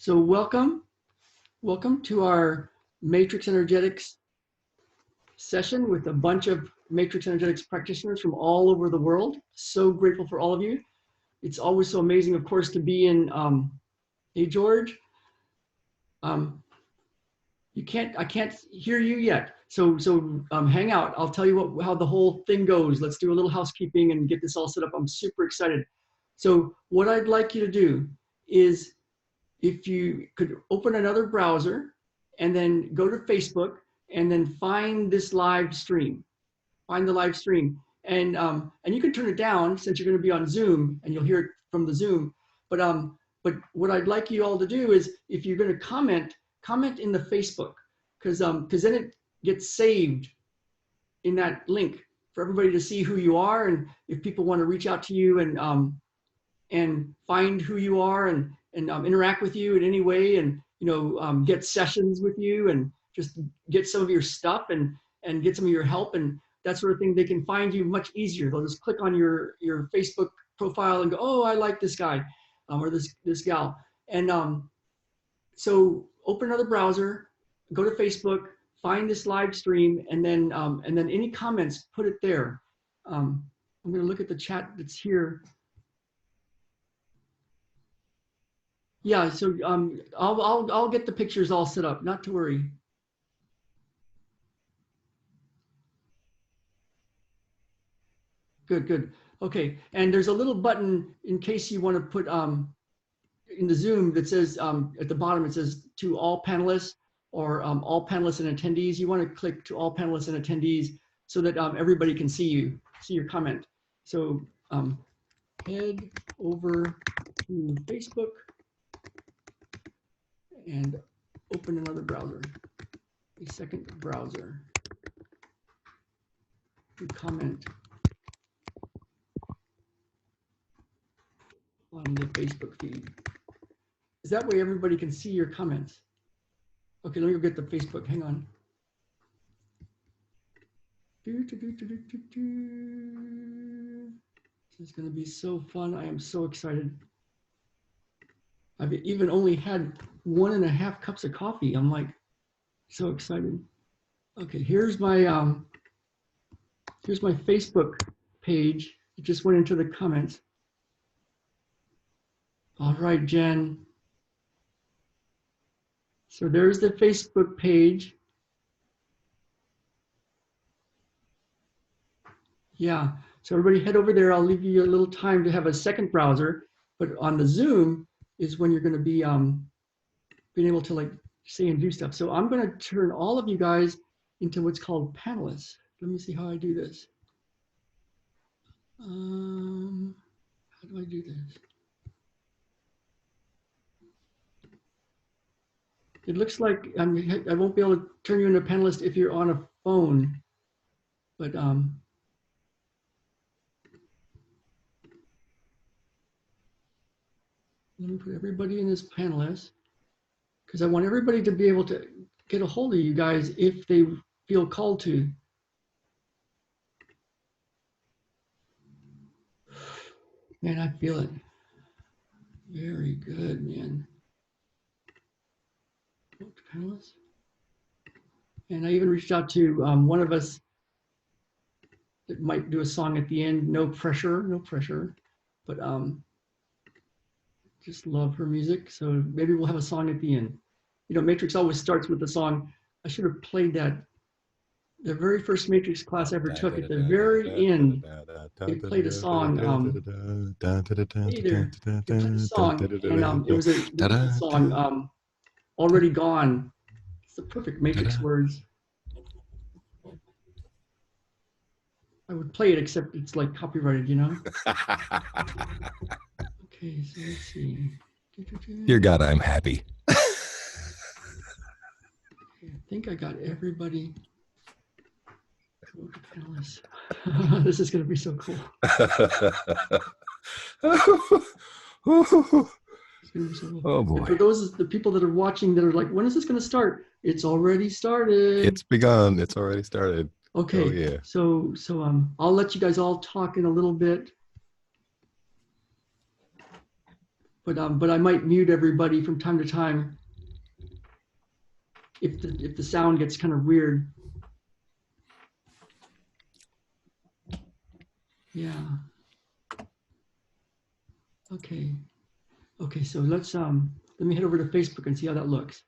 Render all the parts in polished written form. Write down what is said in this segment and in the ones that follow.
So welcome to our Matrix Energetics session with a bunch of Matrix Energetics practitioners from all over the world. So grateful for all of you. It's always so amazing, of course, to be in, hey George, I can't hear you yet. So hang out. I'll tell you how the whole thing goes. Let's do a little housekeeping and get this all set up. I'm super excited. So what I'd like you to do is, if you could open another browser and then go to Facebook and then find this live stream, find the live stream. And you can turn it down since you're going to be on Zoom and you'll hear it from the Zoom. But what I'd like you all to do is, if you're going to comment in the Facebook, because then it gets saved in that link for everybody to see who you are, and if people want to reach out to you and find who you are and interact with you in any way, and get sessions with you and just get some of your stuff and get some of your help and that sort of thing, they can find you much easier. They'll just click on your Facebook profile and go, oh, I like this guy or this gal. And so open another browser, go to Facebook, find this live stream, and then any comments, put it there. I'm going to look at the chat that's here. Yeah, so I'll get the pictures all set up, not to worry. Good. Okay, and there's a little button in case you want to put in the Zoom that says at the bottom, it says to all panelists or all panelists and attendees. You want to click to all panelists and attendees so that everybody can see your comment. So head over to Facebook and open another browser, a second browser, to comment on the Facebook feed. Is that way everybody can see your comments? Okay, let me go get the Facebook, hang on. This is gonna be so fun. I am so excited. I've even only had 1.5 cups of coffee. I'm like so excited. Okay, here's my Facebook page. It just went into the comments. All right, Jen. So there's the Facebook page. Yeah, so everybody head over there. I'll leave you a little time to have a second browser, but on the Zoom is when you're going to be being able to like say and do stuff. So I'm going to turn all of you guys into what's called panelists. Let me see how I do this. How do I do this? It looks like I won't be able to turn you into a panelist if you're on a phone, but let me put everybody in as panelists, because I want everybody to be able to get a hold of you guys if they feel called to. Man, I feel it. Very good, man. Panelists. And I even reached out to one of us that might do a song at the end. No pressure, but just love her music. So maybe we'll have a song at the end. You know, Matrix always starts with a song. I should have played that. The very first Matrix class I ever took, at the very end, they played a song. Hey there, they played a song, and it was a song, Already Gone. It's the perfect Matrix words. I would play it, except it's like copyrighted, you know? Okay, so let's see. Dear God, I'm happy. Okay, I think I got everybody. This is going to be so cool. Oh boy. And for those the people that are watching that are like, when is this going to start? It's already started. It's begun. It's already started. Okay. Oh, yeah. So I'll let you guys all talk in a little bit. but I might mute everybody from time to time if the sound gets kind of weird. Yeah. Okay. Okay, so let me head over to Facebook and see how that looks.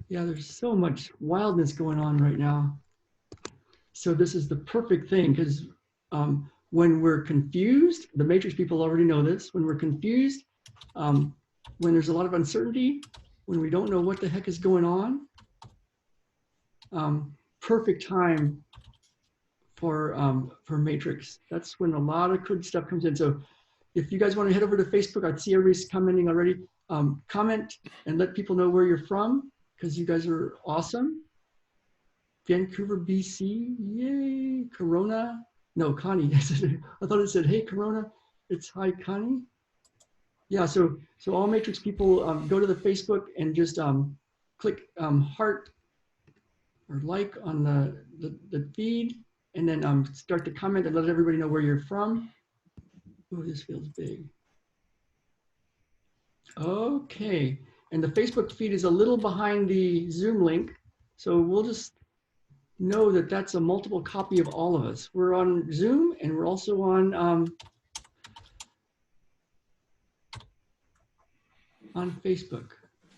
Yeah, there's so much wildness going on right now. So this is the perfect thing because when we're confused, the Matrix people already know this, when we're confused, when there's a lot of uncertainty, when we don't know what the heck is going on, perfect time for Matrix. That's when a lot of good stuff comes in. So if you guys want to head over to Facebook, I see everybody's commenting already. Comment and let people know where you're from because you guys are awesome. Vancouver, BC, yay, Corona. No, Connie, I thought it said, hey, Corona, it's hi, Connie. Yeah, so all Matrix people go to the Facebook and just click heart or like on the feed and then start to comment and let everybody know where you're from. Oh, this feels big. Okay, and the Facebook feed is a little behind the Zoom link. So we'll just know that that's a multiple copy of all of us. We're on Zoom and we're also on Facebook.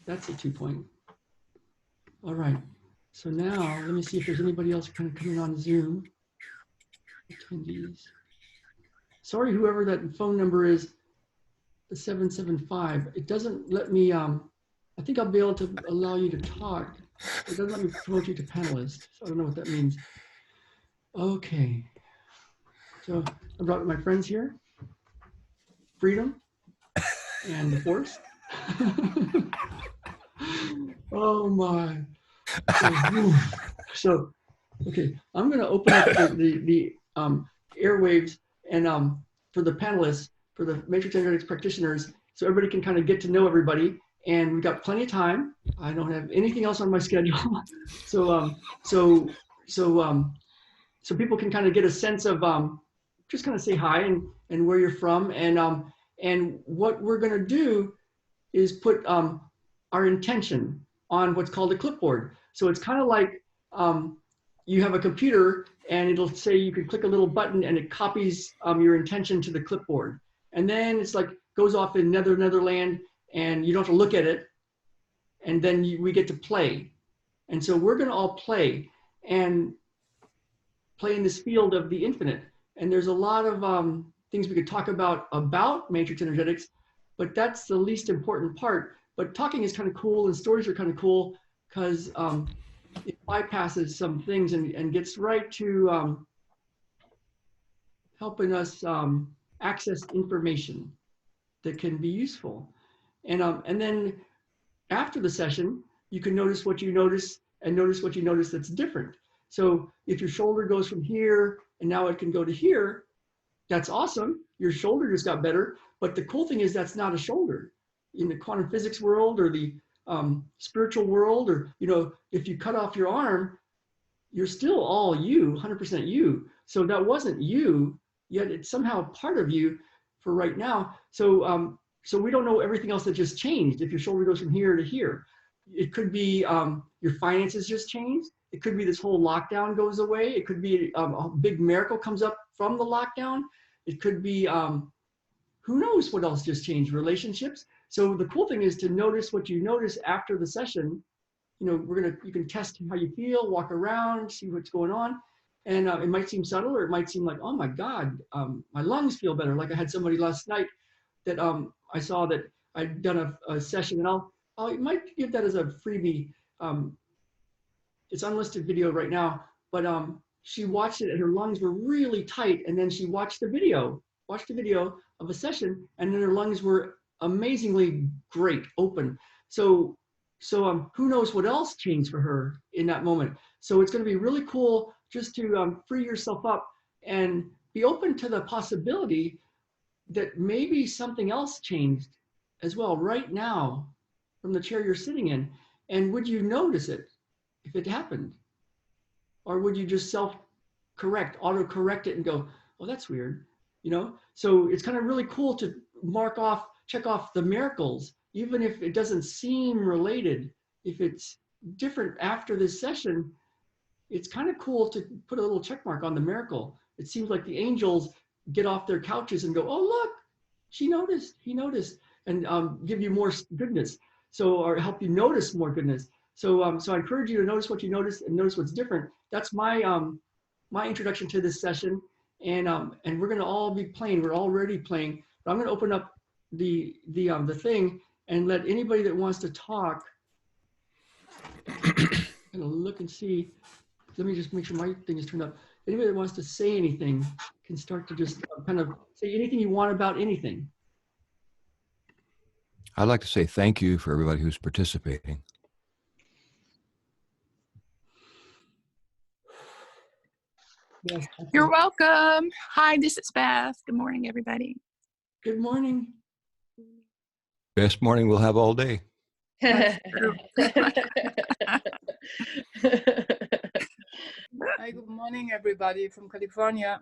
That's a 2-point. All right. So now let me see if there's anybody else kind of coming on Zoom. Attendees. Sorry, whoever that phone number is, the 775. It doesn't let me. I think I'll be able to allow you to talk. It doesn't let me promote you to panelist. So I don't know what that means. Okay. So I brought my friends here. Freedom and the Force. Oh my. So, okay, I'm going to open up the airwaves and for the panelists, for the Matrix Energetics practitioners, so everybody can kind of get to know everybody. And we've got plenty of time. I don't have anything else on my schedule, so people can kind of get a sense of just kind of say hi and where you're from, and what we're going to do is put our intention on what's called a clipboard. So it's kind of like you have a computer and it'll say you can click a little button and it copies your intention to the clipboard. And then it's like goes off in Netherland and you don't have to look at it. And then we get to play. And so we're going to all play and play in this field of the infinite. And there's a lot of things we could talk about Matrix Energetics, but that's the least important part. But talking is kind of cool and stories are kind of cool because it bypasses some things and gets right to helping us access information that can be useful. And then after the session, you can notice what you notice and notice what you notice that's different. So if your shoulder goes from here and now it can go to here, that's awesome. Your shoulder just got better. But the cool thing is that's not a shoulder. In the quantum physics world or the spiritual world, or, you know, if you cut off your arm, you're still all you, 100% you. So that wasn't you, yet it's somehow part of you for right now. So so we don't know everything else that just changed. If your shoulder goes from here to here, it could be your finances just changed. It could be this whole lockdown goes away. It could be a big miracle comes up from the lockdown. It could be, who knows what else just changed, relationships. So the cool thing is to notice what you notice after the session. You know, you can test how you feel, walk around, see what's going on. And it might seem subtle, or it might seem like, oh my God, my lungs feel better. Like I had somebody last night that I saw that I'd done a session, and I might give that as a freebie. It's unlisted video right now, but she watched it and her lungs were really tight. And then she watched the video of a session, and then her lungs were amazingly great, open. So who knows what else changed for her in that moment. So it's going to be really cool just to free yourself up and be open to the possibility that maybe something else changed as well right now from the chair you're sitting in. And would you notice it if it happened? Or would you just self-correct, auto-correct it and go, oh, that's weird. you know? So it's kind of really cool to check off the miracles, even if it doesn't seem related. If it's different after this session, it's kind of cool to put a little check mark on the miracle. It seems like the angels get off their couches and go, oh, look, she noticed, he noticed, and give you more goodness. So, or help you notice more goodness. So, so I encourage you to notice what you notice and notice what's different. That's my my introduction to this session, and we're going to all be playing. We're already playing, but I'm going to open up the thing and let anybody that wants to talk. I'm going to look and see. Let me just make sure my thing is turned up. Anybody that wants to say anything can start to just kind of say anything you want about anything. I'd like to say thank you for everybody who's participating. Yes. You're welcome. Hi, this is Beth. Good morning, everybody. Good morning. Best morning we'll have all day. That's true. Hi, good morning, everybody from California.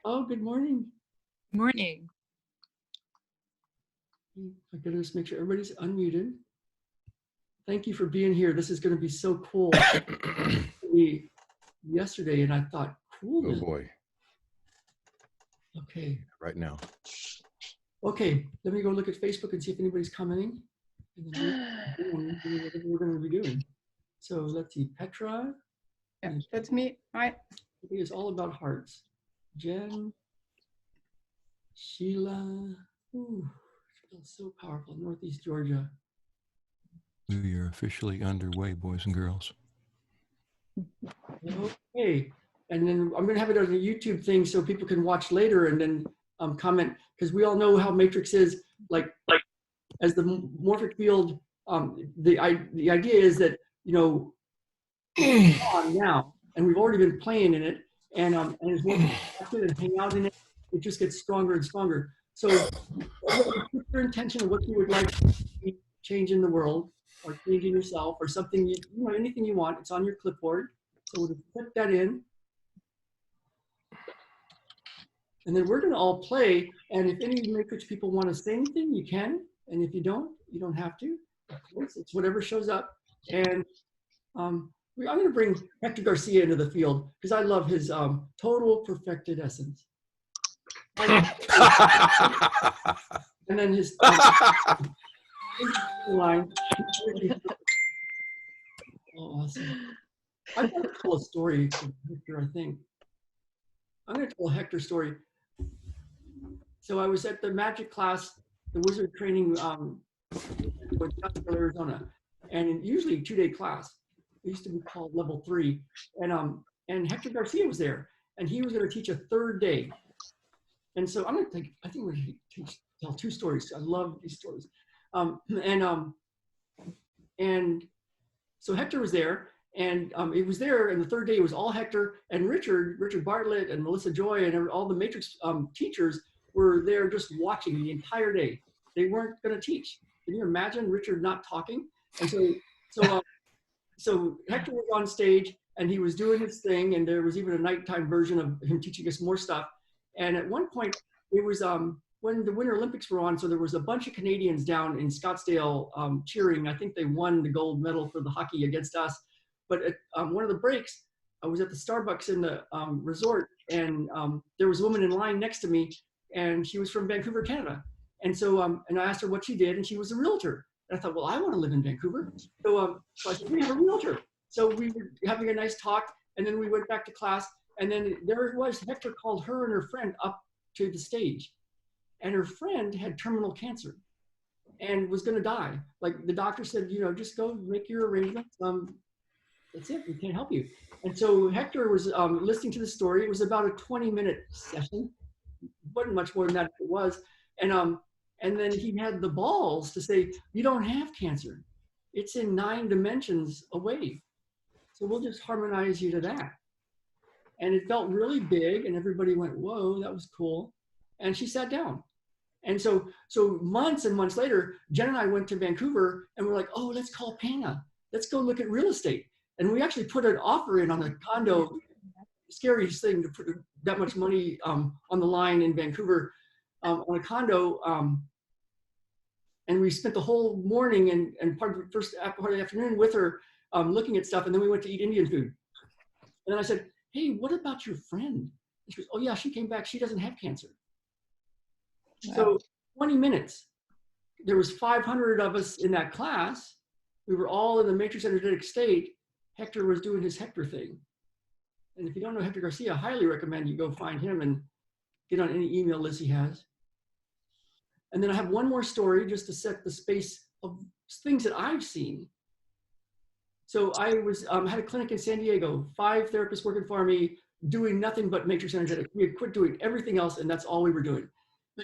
Oh, good morning. Morning. I gotta just make sure everybody's unmuted. Thank you for being here. This is going to be so cool. Yesterday, and I thought, cool. Oh boy. Okay. Right now. Okay, let me go look at Facebook and see if anybody's commenting. And then we're going to be doing. So let's see, Petra. Yeah, that's me. Hi. It is all about hearts. Jen, Sheila. Ooh, it feels so powerful. Northeast Georgia. We are officially underway, boys and girls. Okay, and then I'm going to have it as a YouTube thing so people can watch later and then comment, because we all know how Matrix is. Like as the morphic field, the idea is that, you know, on now, and we've already been playing in it, and as more people and hang out in it, it just gets stronger and stronger. So put your intention of what you would like to change in the world, or change in yourself, or something, you know, anything you want. It's on your clipboard. So we'll just put that in. And then we're going to all play. And if any Matrix people want to say anything, you can. And if you don't have to. Of course, it's whatever shows up. And I'm going to bring Hector Garcia into the field because I love his total perfected essence. And then his line. Oh, awesome. I'm going to tell a story for Hector, I think. I'm going to tell a Hector story. So I was at the magic class, the wizard training in Scottsdale, Arizona, and usually 2-day class. It used to be called level 3. And Hector Garcia was there, and he was going to teach a 3rd day. And so I'm going to I think we're going to tell 2 stories. I love these stories. And so Hector was there, and it was there, and the 3rd day it was all Hector and Richard Bartlett and Melissa Joy and all the Matrix teachers were there just watching the entire day. They weren't going to teach. Can you imagine Richard not talking? And so Hector was on stage, and he was doing his thing, and there was even a nighttime version of him teaching us more stuff. And at one point, it was when the Winter Olympics were on, so there was a bunch of Canadians down in Scottsdale cheering. I think they won the gold medal for the hockey against us. But at one of the breaks, I was at the Starbucks in the resort, and there was a woman in line next to me, and she was from Vancouver, Canada. And so and I asked her what she did, and she was a realtor. And I thought, well, I want to live in Vancouver. So, so I said, we have a realtor. So we were having a nice talk, and then we went back to class, and then there it was. Hector called her and her friend up to the stage, and her friend had terminal cancer and was going to die. Like the doctor said, you know, just go make your arrangements. That's it. We can't help you. And so Hector was listening to the story. It was about a 20-minute session. Wasn't much more than that it was. And then he had the balls to say, you don't have cancer. It's in 9 dimensions away. So we'll just harmonize you to that. And it felt really big, and everybody went, whoa, that was cool. And she sat down. And so months and months later, Jen and I went to Vancouver, and we're like, oh, let's call Pana. Let's go look at real estate. And we actually put an offer in on a condo. Scariest thing to that much money on the line in Vancouver on a condo. And we spent the whole morning and part of the first part of the afternoon with her looking at stuff. And then we went to eat Indian food. And then I said, hey, what about your friend? And she goes, oh yeah, she came back. She doesn't have cancer. Wow. So 20 minutes, there was 500 of us in that class. We were all in the matrix energetic state. Hector was doing his Hector thing. And if you don't know Hector Garcia, I highly recommend you go find him and get on any email list he has. And then I have one more story just to set the space of things that I've seen. So I was had a clinic in San Diego, 5 therapists working for me, doing nothing but matrix energetic. We had quit doing everything else, and that's all we were doing.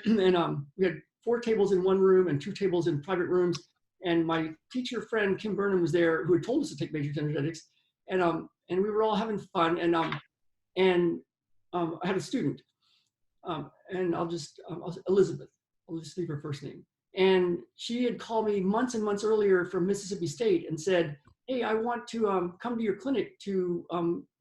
And we had 4 tables in one room and 2 tables in private rooms. And my teacher friend Kim Burnham was there, who had told us to take matrix energetics, and we were all having fun. And I had a student, and Elizabeth. I'll just leave her first name. And she had called me months and months earlier from Mississippi State and said, hey, I want to come to your clinic to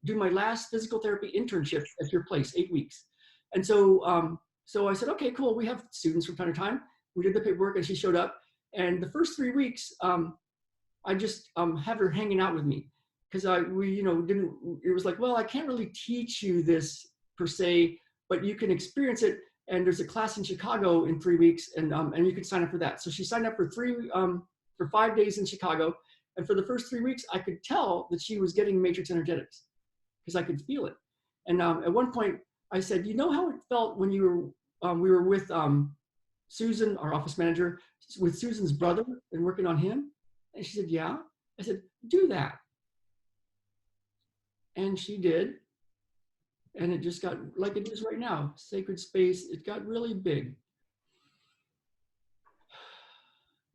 do my last physical therapy internship at your place, 8 weeks. And so, so I said, okay, cool. We have students from time to time. We did the paperwork and she showed up. And the first 3 weeks, I just had her hanging out with me because it was like, well, I can't really teach you this per se, but you can experience it. And there's a class in Chicago in 3 weeks, and you can sign up for that. So she signed up for 5 days in Chicago. And for the first 3 weeks, I could tell that she was getting matrix energetics because I could feel it. And at one point, I said, you know how it felt when we were with Susan, our office manager, with Susan's brother and working on him? And she said, yeah. I said, do that. And she did. And it just got like it is right now, sacred space. It got really big.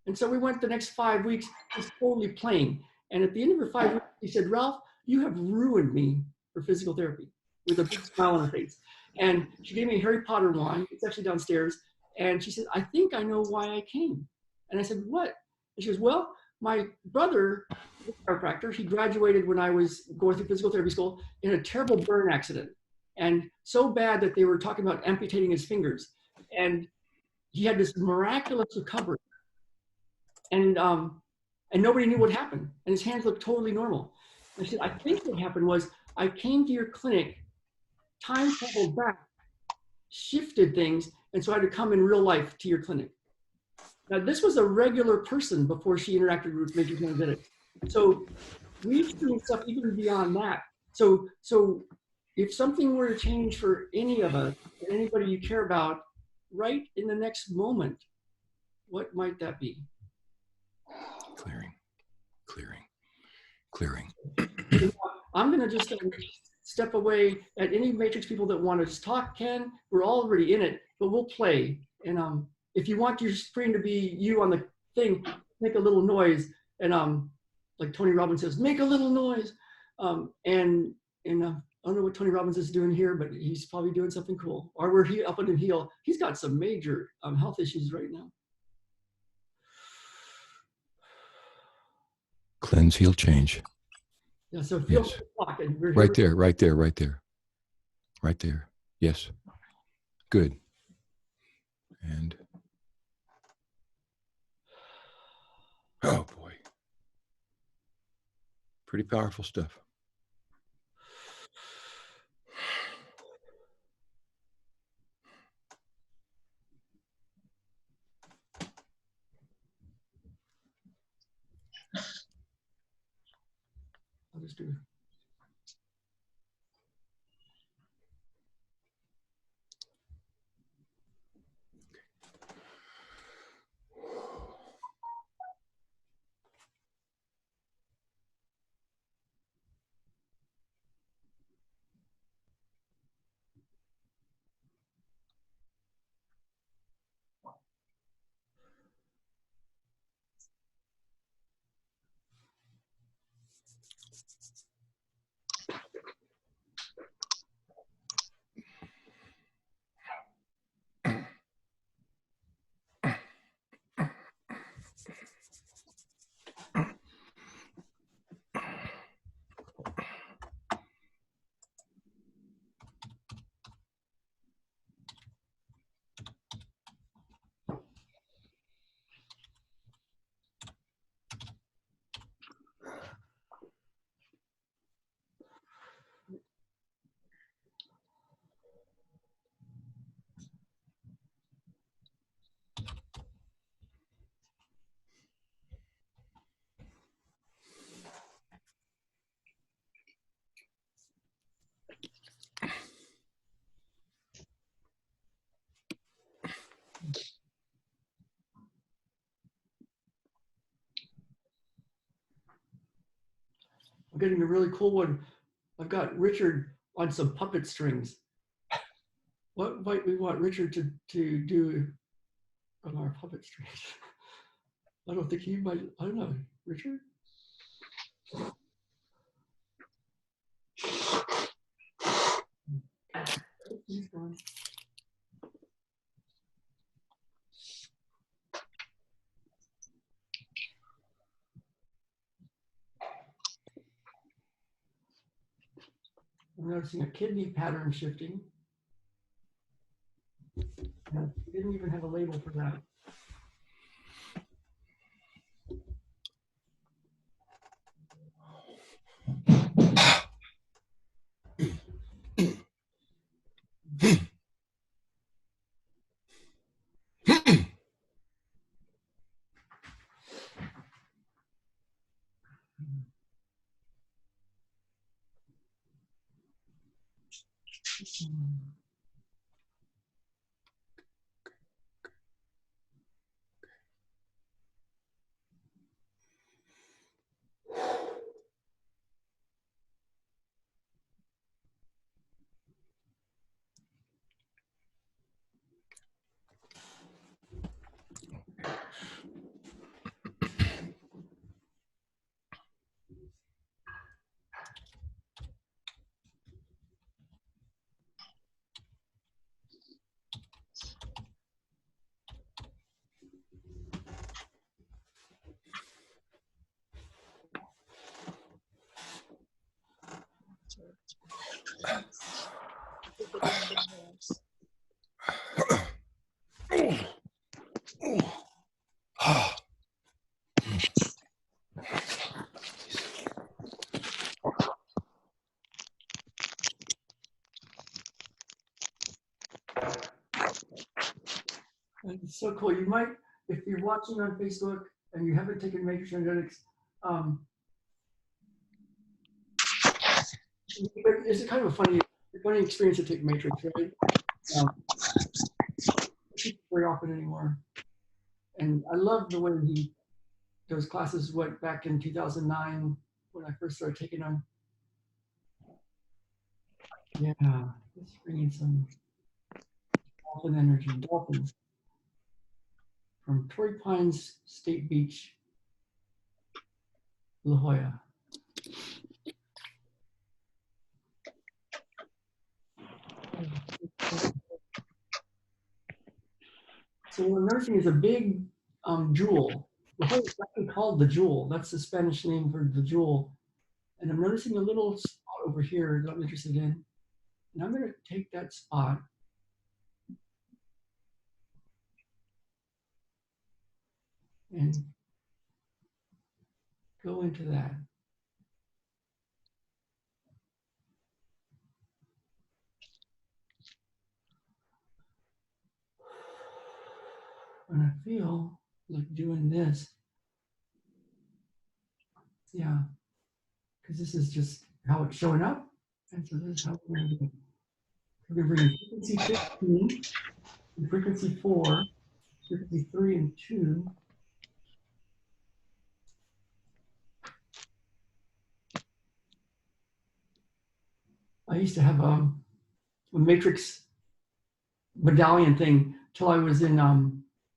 And so we went the next 5 weeks just totally playing. And at the end of the 5 weeks, she said, Ralph, you have ruined me for physical therapy, with a big smile on her face. And she gave me a Harry Potter wand. It's actually downstairs. And she said, I think I know why I came. And I said, what? And she goes, well, my brother, chiropractor, he graduated when I was going through physical therapy school in a terrible burn accident. And so bad that they were talking about amputating his fingers. And he had this miraculous recovery. And nobody knew what happened. And his hands looked totally normal. And I said, I think what happened was I came to your clinic, time traveled back, shifted things, and so I had to come in real life to your clinic. Now, this was a regular person before she interacted with matrix energetics. So we've seen stuff even beyond that. So if something were to change for any of us, or anybody you care about, right in the next moment, what might that be? Clearing, clearing, clearing. I'm going to just step away. At any matrix people that want to just talk, Ken, we're already in it, but we'll play. And if you want your screen to be you on the thing, make a little noise. And like Tony Robbins says, make a little noise. I don't know what Tony Robbins is doing here, but he's probably doing something cool. Or we're helping him heal. He's got some major health issues right now. Cleanse, heal, change. Yeah, so feel Yes. the clock, and we're Right there, right there, right there. Right there. Yes. Good. And oh boy. Pretty powerful stuff. I'll just do. I'm getting a really cool one. I've got Richard on some puppet strings. What might we want Richard to do on our puppet strings? I don't think he might, I don't know, Richard? He's gone. I'm noticing a kidney pattern shifting. And we didn't even have a label for that. It's so cool. You might, if you're watching on Facebook and you haven't taken Matrix Energetics, it's a kind of a funny experience to take Matrix, right? Very often anymore. And I love the way those classes went back in 2009 when I first started taking them. Yeah, it's bringing some dolphin energy, dolphins from Torrey Pines State Beach, La Jolla. So what I'm noticing is a big jewel. La Jolla is actually called the Jewel. That's the Spanish name for the jewel. And I'm noticing a little spot over here that I'm interested in. And I'm going to take that spot and go into that. When I feel like doing this, yeah, because this is just how it's showing up. And so this is how we're going to do it. We're going to bring frequency 15, and frequency 4, frequency 3 and 2. I used to have a matrix medallion thing till I was in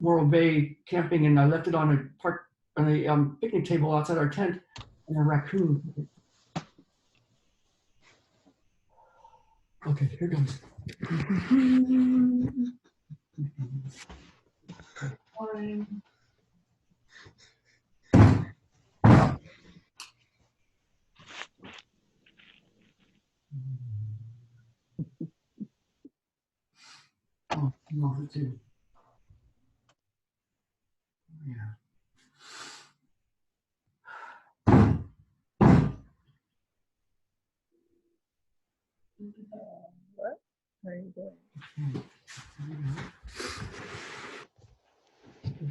Morro Bay camping, and I left it on a picnic table outside our tent, and a raccoon. Okay, here goes. Oh, I'm off it too. Yeah. What are you doing?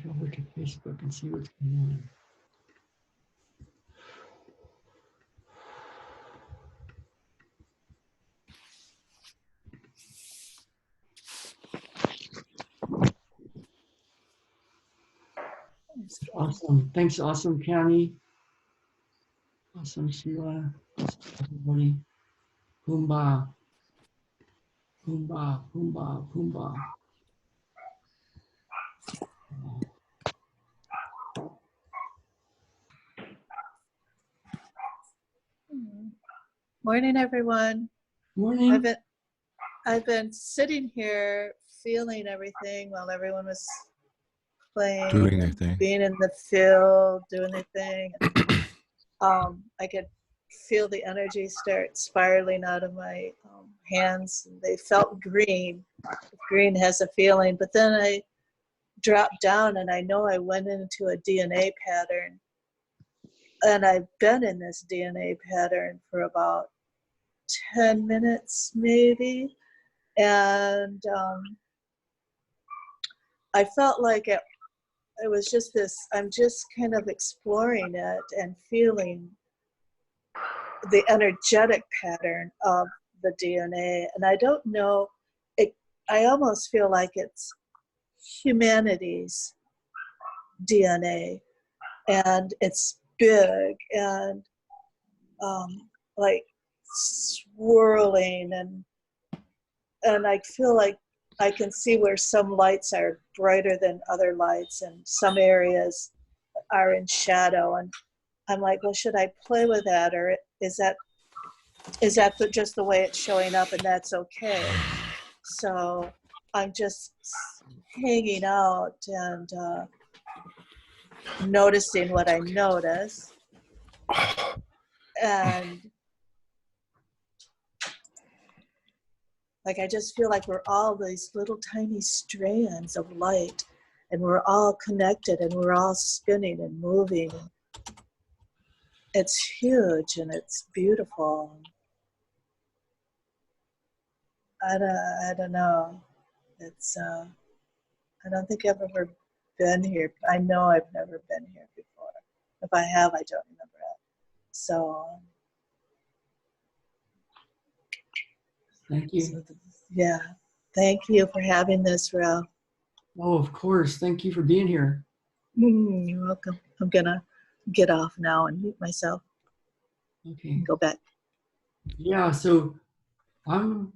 Go over to Facebook and see what's going on. Awesome. Thanks, Awesome County. Awesome, Sheila. Awesome, everybody. Pumbaa. Pumbaa, Pumbaa, Pumbaa. Morning, everyone. Morning. I've been sitting here feeling everything while everyone was playing, Doing their and thing. being in the field, doing their thing. I could feel the energy start spiraling out of my hands. They felt green. Green has a feeling, but then I dropped down and I know I went into a DNA pattern. And I've been in this DNA pattern for about 10 minutes maybe. And I felt like it was just this, I'm just kind of exploring it and feeling the energetic pattern of the DNA. And I don't know, I almost feel like it's humanity's DNA, and it's big and like swirling, and I feel like I can see where some lights are brighter than other lights, and some areas are in shadow. And I'm like, well, should I play with that, or is that just the way it's showing up, and that's okay? So I'm just hanging out and noticing what I notice, and like I just feel like we're all these little tiny strands of light, and we're all connected, and we're all spinning and moving. It's huge and it's beautiful. I don't know. It's I don't think I've ever been here. I know I've never been here before. If I have, I don't remember it. So Thank you. yeah, thank you for having this, Ralph. Oh, of course. Thank you for being here. You're welcome. I'm gonna get off now and mute myself Okay. and go back. Yeah, so I'm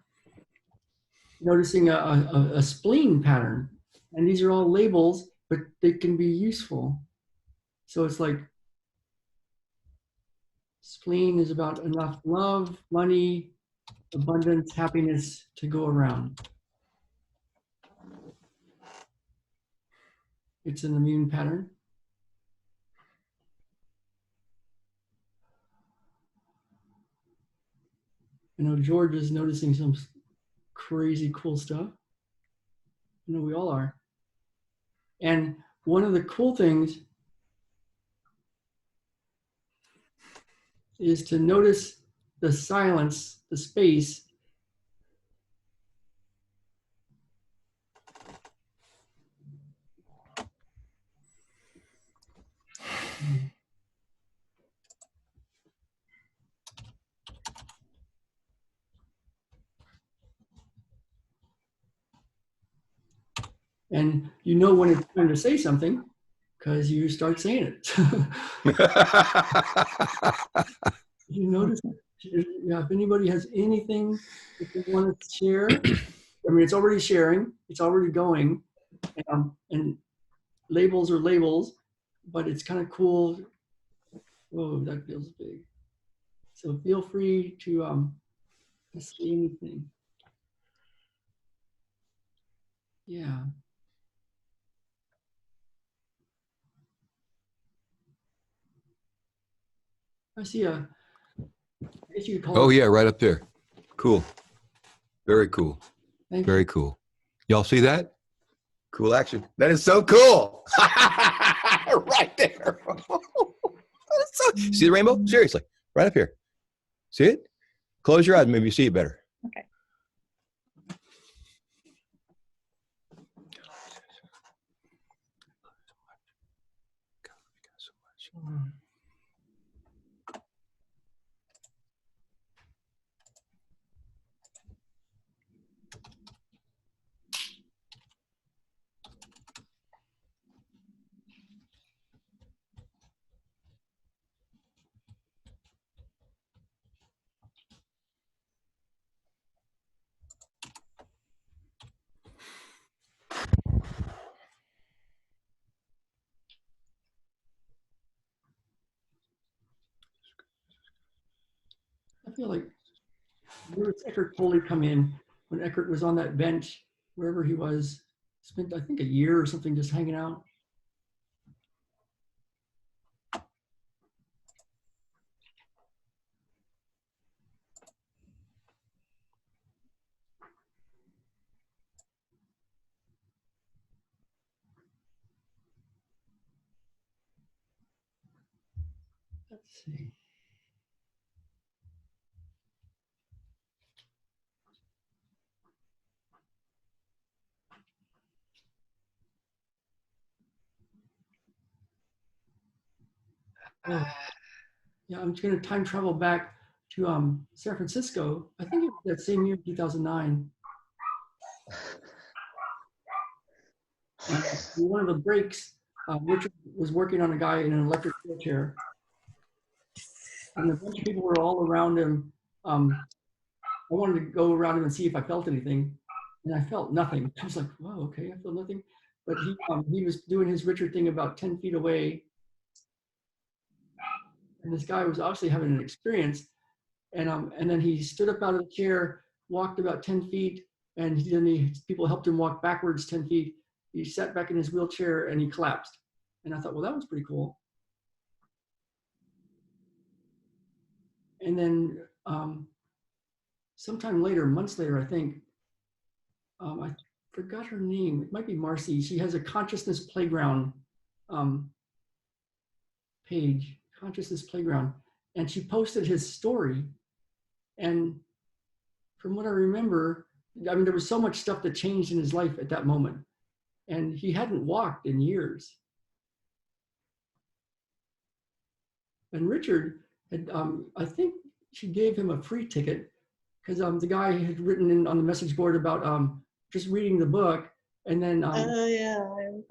noticing a spleen pattern, and these are all labels, but they can be useful. So it's like spleen is about enough love, money, abundance, happiness to go around. It's an immune pattern. I know George is noticing some crazy cool stuff. I know we all are. And one of the cool things is to notice the silence, the space. And you know when it's time to say something because you start saying it. You notice, yeah, if anybody has anything that they want to share, I mean, it's already sharing, it's already going, and labels are labels, but it's kind of cool. Whoa, that feels big. So feel free to say anything. Yeah. I see I guess you could call Oh, it. yeah, right up there. Cool. Very cool. Thank Very you. cool. Y'all see that? Cool action. That is so cool. Right there. See the rainbow? Seriously. Right up here. See it? Close your eyes. Maybe you see it better. Okay. I feel like where did Eckhart Tolle come in when Eckhart was on that bench, wherever he was, spent, I think, a year or something just hanging out. Let's see. Oh, yeah, I'm just going to time travel back to San Francisco. I think it was that same year, 2009. And one of the breaks, Richard was working on a guy in an electric wheelchair. And a bunch of people were all around him. I wanted to go around him and see if I felt anything. And I felt nothing. I was like, whoa, okay, I feel nothing. But he was doing his Richard thing about 10 feet away. And this guy was obviously having an experience. And then he stood up out of the chair, walked about 10 feet, and then people helped him walk backwards 10 feet. He sat back in his wheelchair and he collapsed. And I thought, well, that was pretty cool. And then sometime later, months later, I think, I forgot her name. It might be Marcy. She has a Consciousness Playground page, Consciousness Playground. And she posted his story. And from what I remember, I mean, there was so much stuff that changed in his life at that moment. And he hadn't walked in years. And Richard had, I think she gave him a free ticket because the guy had written in on the message board about just reading the book, and then Oh, yeah.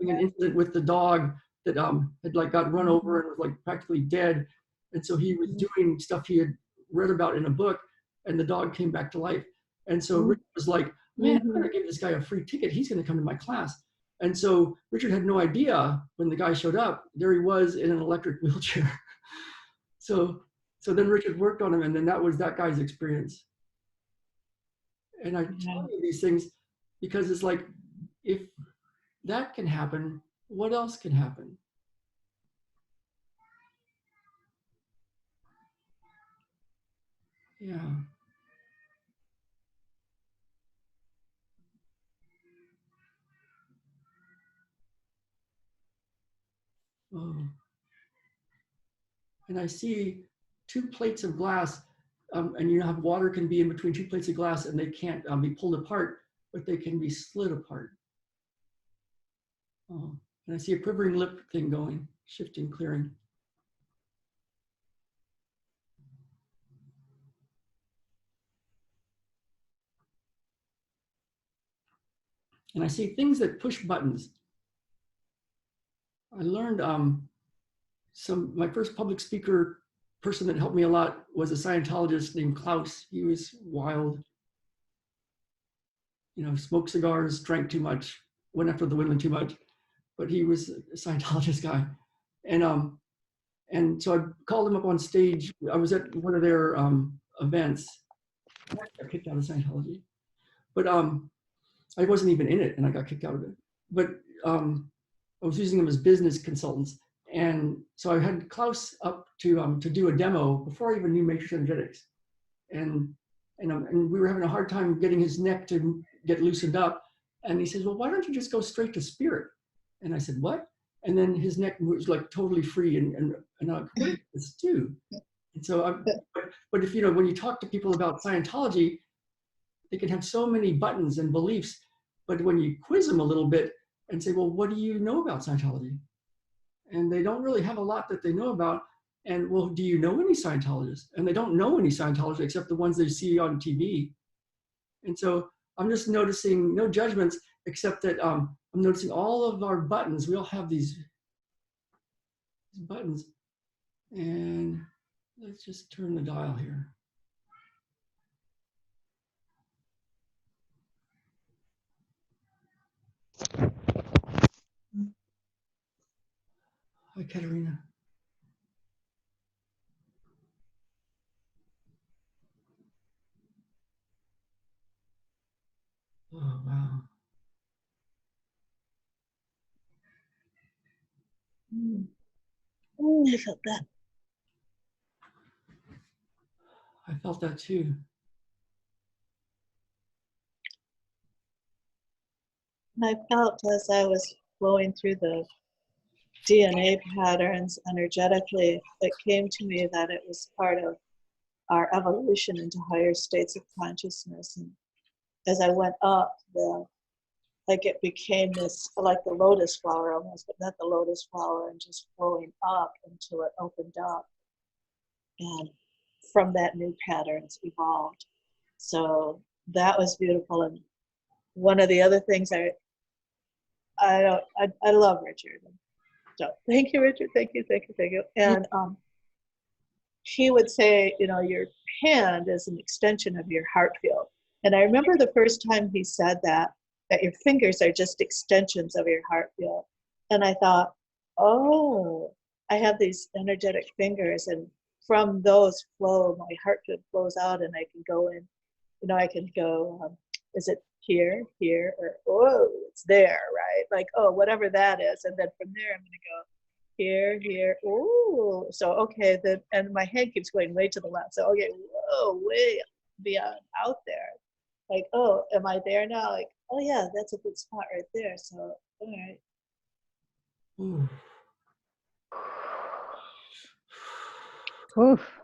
an incident with the dog that had like got run over and was like practically dead. And so he was doing stuff he had read about in a book, and the dog came back to life. And so Richard was like, man, I'm gonna give this guy a free ticket. He's gonna come to my class. And so Richard had no idea when the guy showed up, there he was in an electric wheelchair. So then Richard worked on him, and then that was that guy's experience. And I tell you these things because it's like, if that can happen, what else can happen? Yeah. Oh. And I see 2 plates of glass, and you have water can be in between 2 plates of glass, and they can't be pulled apart, but they can be slid apart. Oh. And I see a quivering lip thing going, shifting, clearing. And I see things that push buttons. I learned my first public speaker person that helped me a lot was a Scientologist named Klaus. He was wild, you know, smoked cigars, drank too much, went after the women too much, but he was a Scientologist guy. And so I called him up on stage. I was at one of their events. I got kicked out of Scientology, but I wasn't even in it, and I got kicked out of it. But I was using them as business consultants, and so I had Klaus up to do a demo before I even knew Matrix Energetics, and we were having a hard time getting his neck to get loosened up, and he says, "Well, why don't you just go straight to spirit?" And I said, "What?" And then his neck was like totally free, and I'm like, "What did this do?" And so, but if you know, when you talk to people about Scientology, they can have so many buttons and beliefs, but when you quiz them a little bit and say, well, what do you know about Scientology? And they don't really have a lot that they know about. And well, do you know any Scientologists? And they don't know any Scientologists except the ones they see on TV. And so I'm just noticing, no judgments, except that I'm noticing all of our buttons. We all have these buttons. And let's just turn the dial here. Hi, Katerina. Mm. I felt that. I felt that too. And I felt as I was flowing through the DNA patterns energetically, it came to me that it was part of our evolution into higher states of consciousness. And as I went up, like it became this, like the lotus flower almost, but not the lotus flower, and just flowing up until it opened up. And from that, new patterns evolved. So that was beautiful. And one of the other things I love Richard. So thank you, Richard. Thank you, thank you, thank you. And he would say, you know, your hand is an extension of your heart field. And I remember the first time he said that your fingers are just extensions of your heart field. And I thought, oh, I have these energetic fingers, and from those flow, my heart field flows out, and I can go in, you know, I can go, is it here, or, oh, it's there, right? Like, oh, whatever that is. And then from there, I'm going to go here, oh, so okay, then, and my head keeps going way to the left. So, okay, whoa, way beyond out there. Like, oh, am I there now? Like, oh yeah, that's a good spot right there. So, all right. Ooh. Oof.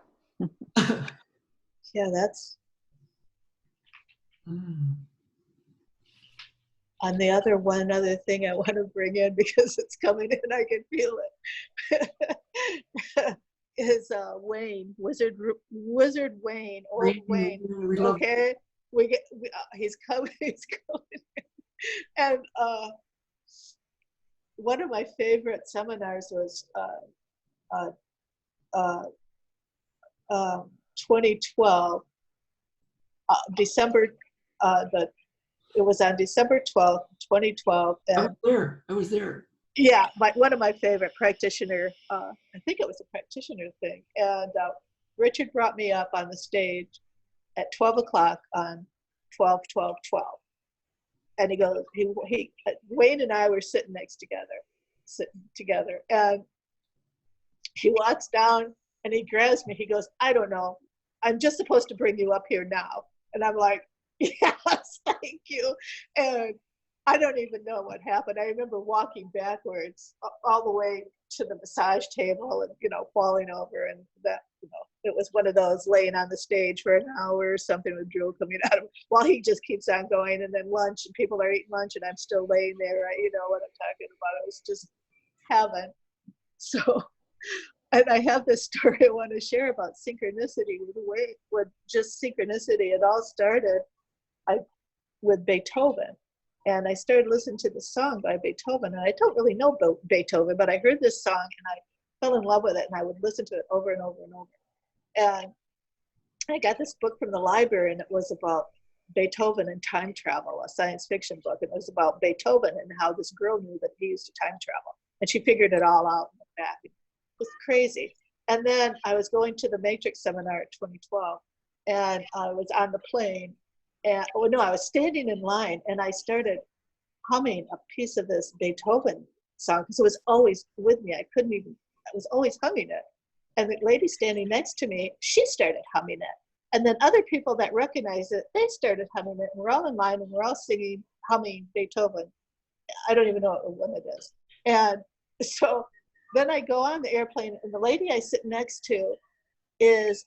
Yeah, that's. On the one other thing I want to bring in, because it's coming in, I can feel it, is Wayne, Wizard Wayne, old Wayne. We love Okay, he's coming, and one of my favorite seminars was 2012, December, it was on December 12th, 2012. And I was there. yeah, one of my favorite practitioner, I think it was a practitioner thing. And Richard brought me up on the stage at 12 o'clock on 12-12-12. And he goes, Wayne and I were sitting together. And he walks down and he grabs me. He goes, I don't know. I'm just supposed to bring you up here now. And I'm like, yes, thank you. And I don't even know what happened. I remember walking backwards all the way to the massage table and, you know, falling over, and that, you know, it was one of those laying on the stage for an hour or something with drool coming out of him while he just keeps on going. And then lunch, and people are eating lunch and I'm still laying there, right? You know what I'm talking about. It was just heaven. So, and I have this story I want to share about synchronicity with just synchronicity. It all started with Beethoven. And I started listening to the song by Beethoven. And I don't really know Beethoven, but I heard this song and I fell in love with it. And I would listen to it over and over and over. And I got this book from the library, and it was about Beethoven and time travel, a science fiction book. And it was about Beethoven and how this girl knew that he used to time travel. And she figured it all out in the back. It was crazy. And then I was going to the Matrix seminar at 2012, and I was on the plane. And I was standing in line, and I started humming a piece of this Beethoven song because it was always with me. I was always humming it. And the lady standing next to me, she started humming it. And then other people that recognized it, they started humming it. And we're all in line, and we're all humming Beethoven. I don't even know what one it is. And so then I go on the airplane, and the lady I sit next to is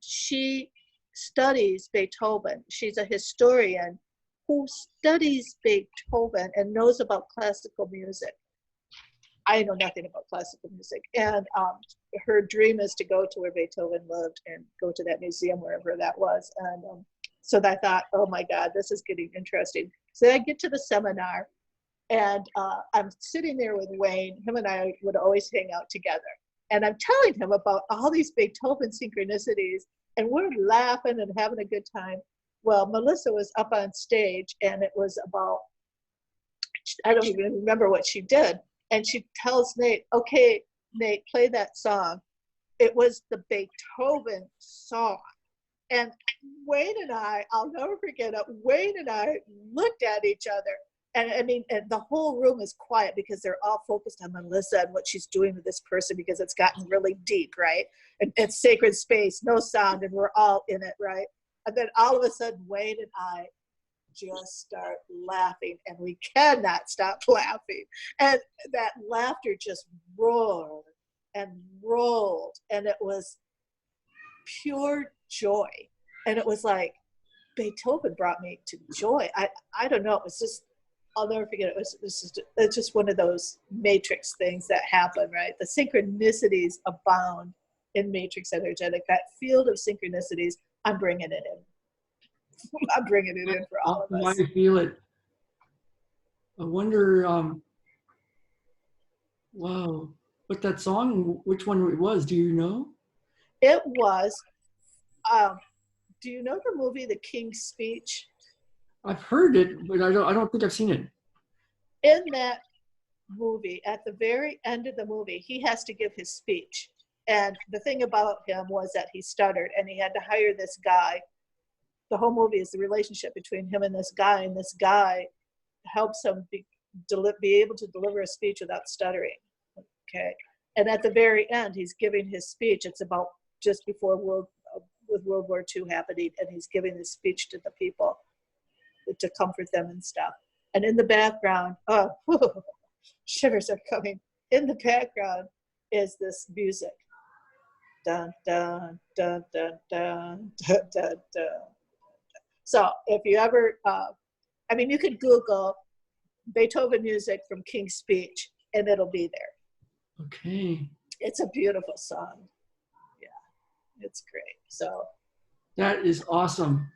she studies Beethoven. She's a historian who studies Beethoven and knows about classical music. I know nothing about classical music. And her dream is to go to where Beethoven lived and go to that museum, wherever that was. And so I thought, oh my God, this is getting interesting. So I get to the seminar, and I'm sitting there with Wayne. Him and I would always hang out together. And I'm telling him about all these Beethoven synchronicities, and we're laughing and having a good time. Well, Melissa was up on stage, and it was about, I don't even remember what she did. And she tells Nate, okay, Nate, play that song. It was the Beethoven song. And Wayne and I, I'll never forget it, Wayne and I looked at each other. And I mean, and the whole room is quiet because they're all focused on Melissa and what she's doing with this person because it's gotten really deep, right? And it's sacred space, no sound, and we're all in it, right? And then all of a sudden, Wayne and I just start laughing, and we cannot stop laughing. And that laughter just roared and rolled, and it was pure joy. And it was like Beethoven brought me to joy. I don't know. It was just, I'll never forget it. It's just one of those matrix things that happen, right? The synchronicities abound in matrix energetic. That field of synchronicities, I'm bringing it in. I'm bringing it in for all of us. I feel it. I wonder, wow, what that song, which one it was, do you know? It was, do you know the movie The King's Speech? I've heard it, but I don't think I've seen it. In that movie, at the very end of the movie, he has to give his speech. And the thing about him was that he stuttered, and he had to hire this guy. The whole movie is the relationship between him and this guy helps him be able to deliver a speech without stuttering. Okay. And at the very end, he's giving his speech. It's about just before World War II happening, and he's giving this speech to the people to comfort them and stuff. And in the background, oh, shivers are coming. In the background is this music. Dun, dun, dun, dun, dun, dun, dun, dun. So if you ever, I mean, you could Google Beethoven music from King's Speech, and it'll be there. Okay. It's a beautiful song. Yeah, it's great. So That is awesome.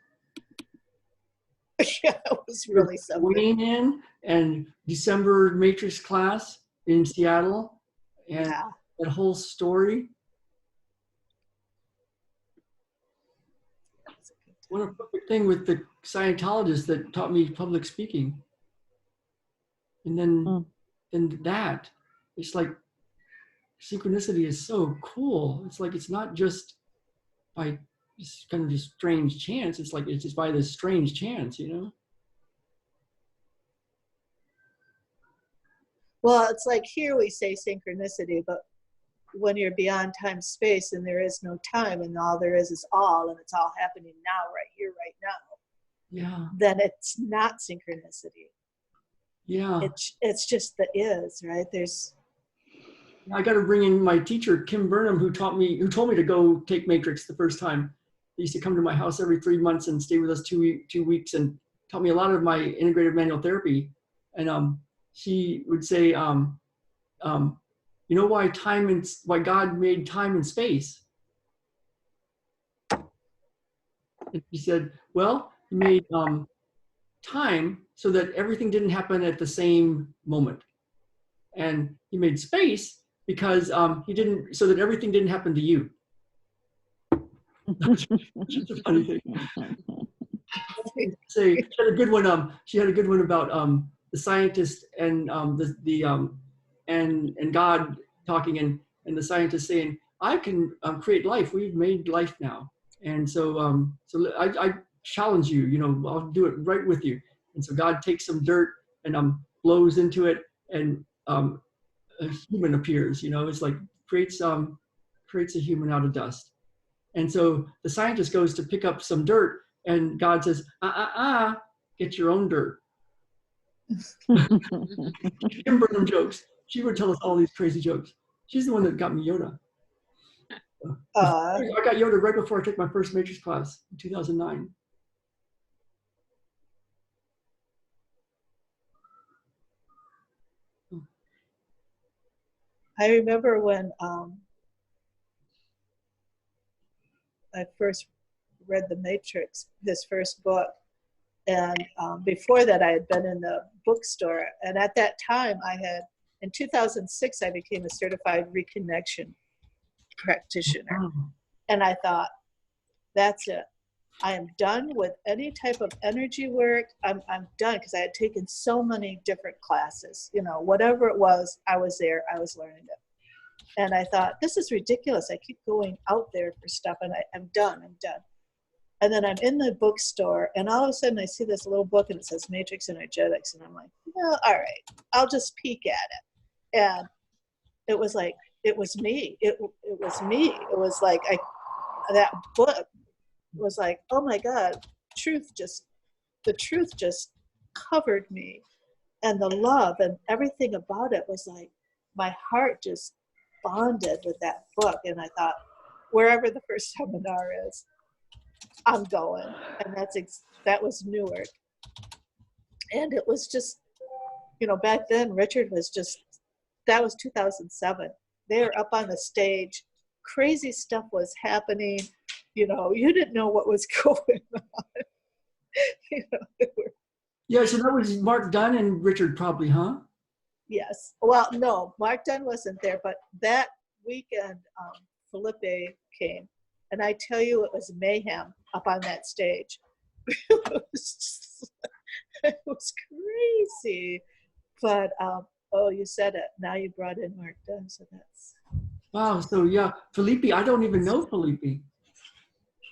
yeah, it was really something. Wayne in and December Matrix class in Seattle, and Yeah. that whole story. What a perfect thing with the Scientologist that taught me public speaking. And then that, it's like synchronicity is so cool. It's like, it's not just by just kind of just strange chance. It's like, it's just by this strange chance, you know? Well, it's like here we say synchronicity, but when you're beyond time, space, and there is no time, and all there is all, and it's all happening now, right here, right now, Yeah. then it's not synchronicity. Yeah. It's just the is, right? There's, I got to bring in my teacher, Kim Burnham, who told me to go take Matrix the first time. He used to come to my house every 3 months and stay with us 2 weeks and taught me a lot of my integrative manual therapy. And she would say, you know why why God made time and space? And she said, well, he made time so that everything didn't happen at the same moment. And he made space because so that everything didn't happen to you. That's just a funny thing. She had a good one. She had a good one about the scientist and and God talking, and the scientist saying, "I can create life. We've made life now." And so I challenge you. You know, I'll do it right with you. And so God takes some dirt and blows into it, and a human appears. You know, it's like creates a human out of dust. And so the scientist goes to pick up some dirt, and God says, get your own dirt. Kim Burnham jokes. She would tell us all these crazy jokes. She's the one that got me Yoda. I got Yoda right before I took my first Matrix class in 2009. I remember when I first read The Matrix, his first book. And before that, I had been in the bookstore. And at that time, in 2006, I became a certified reconnection practitioner. Oh. And I thought, that's it. I am done with any type of energy work. I'm done, because I had taken so many different classes. You know, whatever it was, I was there, I was learning it. And I thought, this is ridiculous. I keep going out there for stuff, and I'm done. And then I'm in the bookstore, and all of a sudden I see this little book, and it says Matrix Energetics, and I'm like, well, all right, I'll just peek at it. And it was like, it was me. It was me. It was like that book was like, oh my God, the truth just covered me. And the love and everything about it was like, my heart just bonded with that book. And I thought, wherever the first seminar is, I'm going. And that was Newark. And it was just, back then Richard was just, that was 2007. They were up on the stage. Crazy stuff was happening. You didn't know what was going on. Yeah, so that was Mark Dunn and Richard probably, huh? Yes. Well, no, Mark Dunn wasn't there, but that weekend, Felipe came. And I tell you, it was mayhem up on that stage. It was crazy. But, you said it. Now you brought in Mark Dunn, so that's... Wow, so yeah, Felipe, I don't even know Felipe.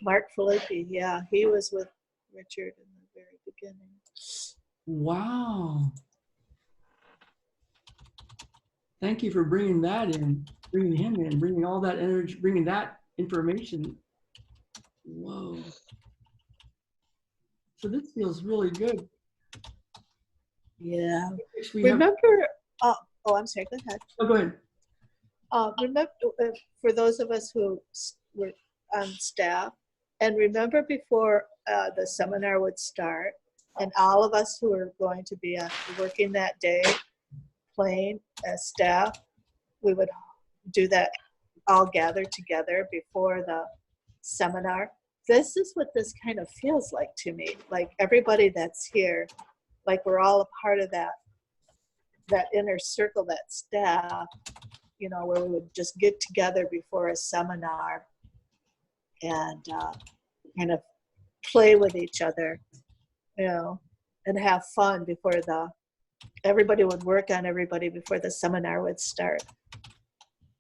Mark Felipe, yeah. He was with Richard in the very beginning. Wow. Thank you for bringing that in, bringing him in, bringing all that energy, bringing that information. Whoa. So this feels really good. Yeah. We have, Remember, I'm sorry, go ahead. oh, go ahead. Remember, for those of us who were on staff, and remember before the seminar would start, and all of us who were going to be working that day, playing as staff, we would do that, all gather together before the seminar. This is what this kind of feels like to me. Like everybody that's here, like we're all a part of that inner circle, that staff, where we would just get together before a seminar and kind of play with each other, and have fun before everybody would work on everybody before the seminar would start.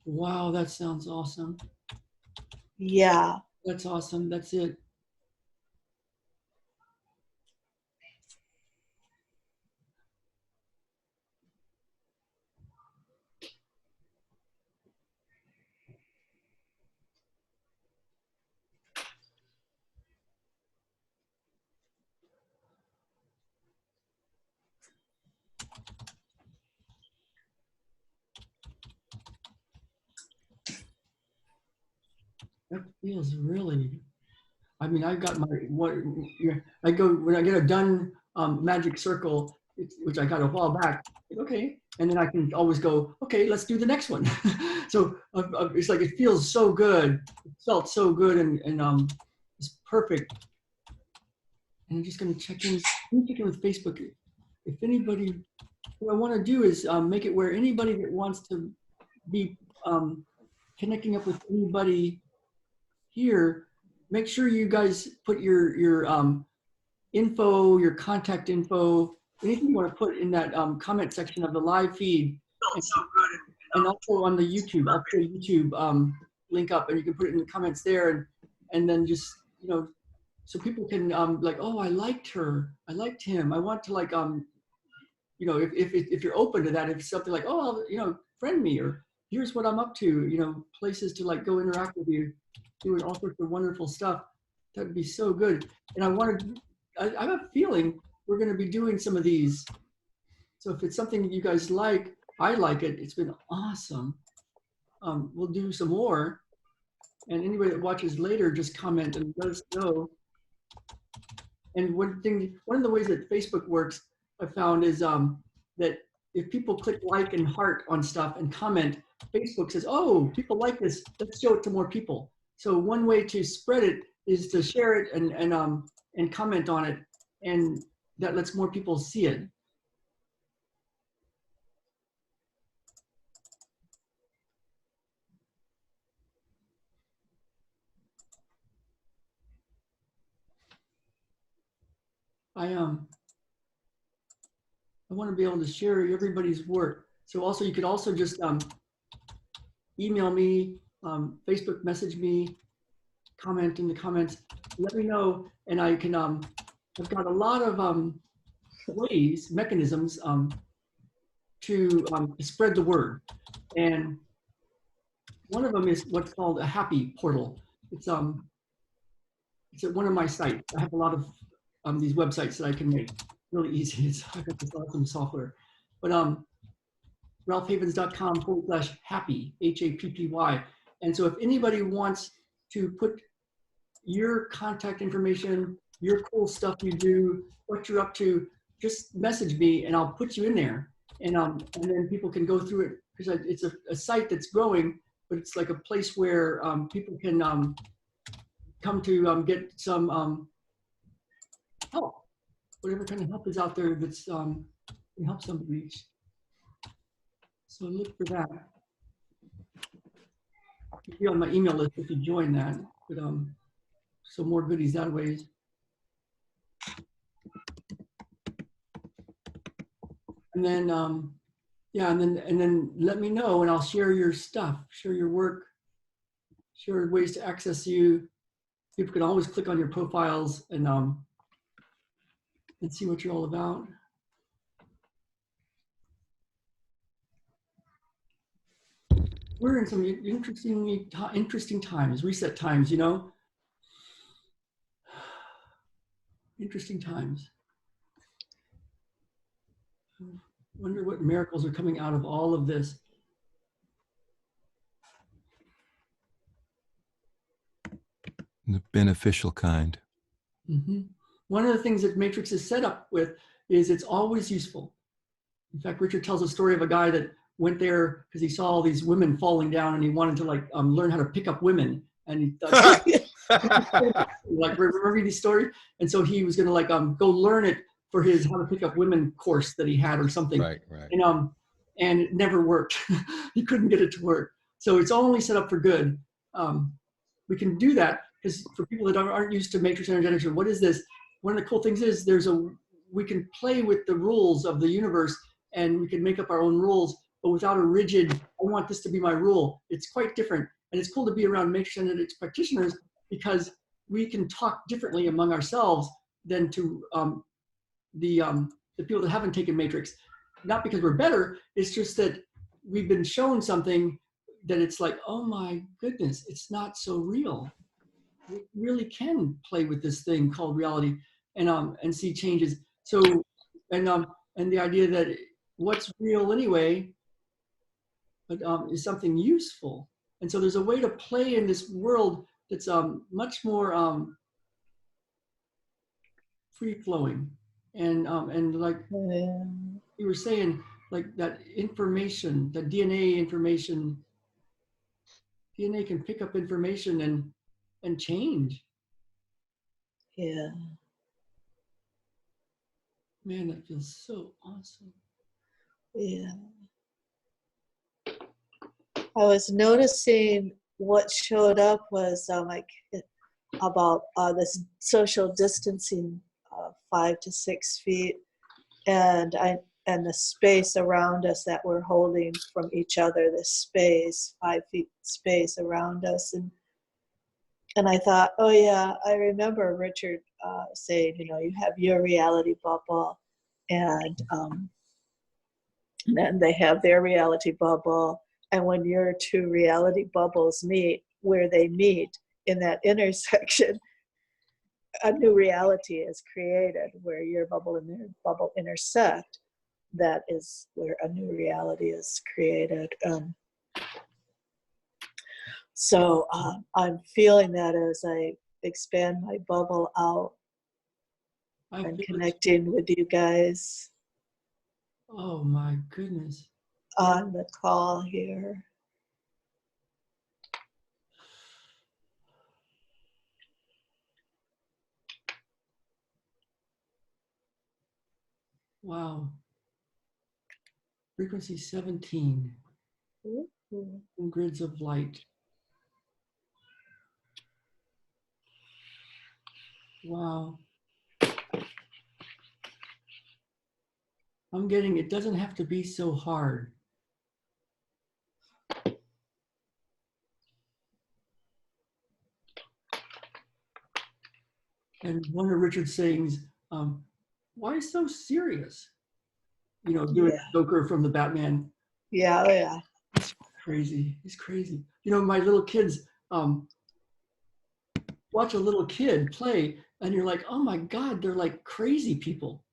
Wow, that sounds awesome. Yeah. That's awesome. That's it. That feels really, I mean, I got when I get a done magic circle, which I got a while back, okay. And then I can always go, okay, let's do the next one. So it's like, it feels so good. It felt so good and it's perfect. And I'm just gonna check in with Facebook. If anybody, what I wanna do is make it where anybody that wants to be connecting up with anybody here, make sure you guys put your info, your contact info, anything you want to put in that comment section of the live feed. And also on the YouTube, I'll put a YouTube link up and you can put it in the comments there and then just, so people can like, oh, I liked her, I liked him. I want to like, if you're open to that, if something like, oh, friend me, or here's what I'm up to, places to like go interact with you, doing all sorts of wonderful stuff. That would be so good. And I have a feeling we're going to be doing some of these. So if it's something you guys like, I like it. It's been awesome. We'll do some more. And anybody that watches later, just comment and let us know. And one of the ways that Facebook works, I found is that if people click like and heart on stuff and comment, Facebook says, oh, people like this, let's show it to more people. So one way to spread it is to share it and comment on it, and that lets more people see it. I want to be able to share everybody's work. So also, you could also just email me, Facebook message me, comment in the comments, let me know, and I can, I've got a lot of ways, mechanisms to spread the word. And one of them is what's called a happy portal. It's at one of my sites. I have a lot of these websites that I can make really easy. I've got this awesome software. But ralphhavens.com/happy, HAPPY. And so if anybody wants to put your contact information, your cool stuff you do, what you're up to, just message me and I'll put you in there. And then people can go through it, because it's a site that's growing, but it's like a place where people can come to get some help, whatever kind of help is out there that's can help somebody. So look for that. You'll be on my email list if you join that. But so more goodies that ways. And then yeah, and then let me know and I'll share your stuff, share your work, share ways to access you. People can always click on your profiles and see what you're all about. We're in some interesting times, reset times, you know? Interesting times. Wonder what miracles are coming out of all of this. The beneficial kind. Mm-hmm. One of the things that Matrix is set up with is it's always useful. In fact, Richard tells a story of a guy that went there because he saw all these women falling down and he wanted to like learn how to pick up women. And he thought, like, remember these stories? And so he was going to like go learn it for his how to pick up women course that he had or something. Right. And it never worked. He couldn't get it to work. So it's only set up for good. We can do that because for people that aren't used to matrix energetics, what is this? One of the cool things is we can play with the rules of the universe and we can make up our own rules, but without a rigid, I want this to be my rule. It's quite different. And it's cool to be around matrix energetics practitioners because we can talk differently among ourselves than to the people that haven't taken matrix. Not because we're better, it's just that we've been shown something that it's like, oh my goodness, it's not so real. We really can play with this thing called reality and see changes. So, and the idea that what's real anyway is something useful. And so there's a way to play in this world that's much more free-flowing. And like you were saying, like that information, the DNA information, DNA can pick up information and change. Yeah. Man, that feels so awesome. Yeah. I was noticing what showed up was like about this social distancing, 5 to 6 feet, and the space around us that we're holding from each other. This space, 5 feet space around us, and I thought, oh yeah, I remember Richard saying, you know, you have your reality bubble, and then they have their reality bubble. And when your two reality bubbles meet, where they meet in that intersection, a new reality is created. Where your bubble and their bubble intersect, that is where a new reality is created. So I'm feeling that as I expand my bubble out and connecting with you guys. Oh my goodness. On the call here. Wow. Frequency 17. In grids of light. Wow. I'm getting, it doesn't have to be so hard. And one of Richard's sayings, why so serious? You know, doing Yeah. Joker from the Batman. Yeah, oh, yeah. Crazy. He's crazy. You know, my little kids watch a little kid play, and you're like, oh my God, they're like crazy people.